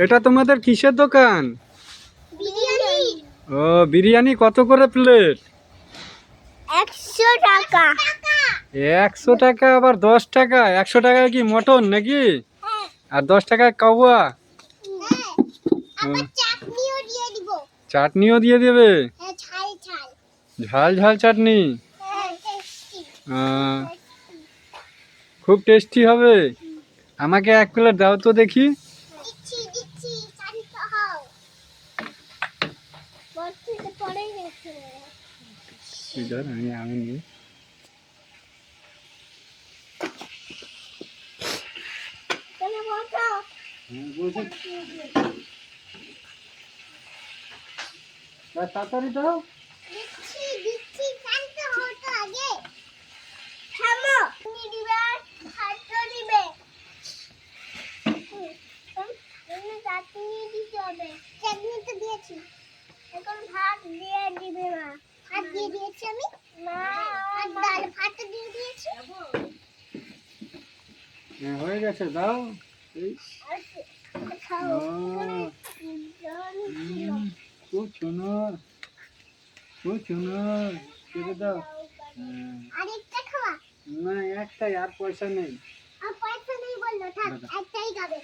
এটা তোমাদের কিসের দোকান? বিরিয়ানি। ও, বিরিয়ানি কত করে প্লেট? 100 টাকা। 100 টাকা আবার 10 টাকা? 100 টাকায় কি মটন নাকি? আর 10 টাকায় কাওয়া? আবার চাটনিও দিয়ে দিব। চাটনিও দিয়ে দেবে? হ্যাঁ, ঝাল ঝাল। ঝাল ঝাল চাটনি? হ্যাঁ, টেস্টি। খুব টেস্টি হবে। আমাকে 1 প্লেট দাও তো দেখি। দিচ্ছি, শান্ত হও। বলতে পড়ে গেছে। ইধর আমি নিই। তুমি বলছো? তাড়াতাড়ি দাও। দিচ্ছি, শান্ত হও তো আগে। থামো। তুমি দিবে, খাদ্য দিবে। তুমি চাটনি দিতে হবে। চাটনি তো দিয়েছি। এখন ভাত দিয়ে দিবে মা। ভাত দিয়ে দিয়েছি আমি। না, ডাল ভাত দিয়ে দিয়েছি। হ্যাঁ, হয়ে গেছে, দাও। এই খাও। খুব সুন্দর, খুব সুন্দর। কেটে দাও। আরেকটা খাওয়া? না, একটাই, আর পয়সা নেই। আর পয়সা নেই বললো, থাক, একটাই খাবে।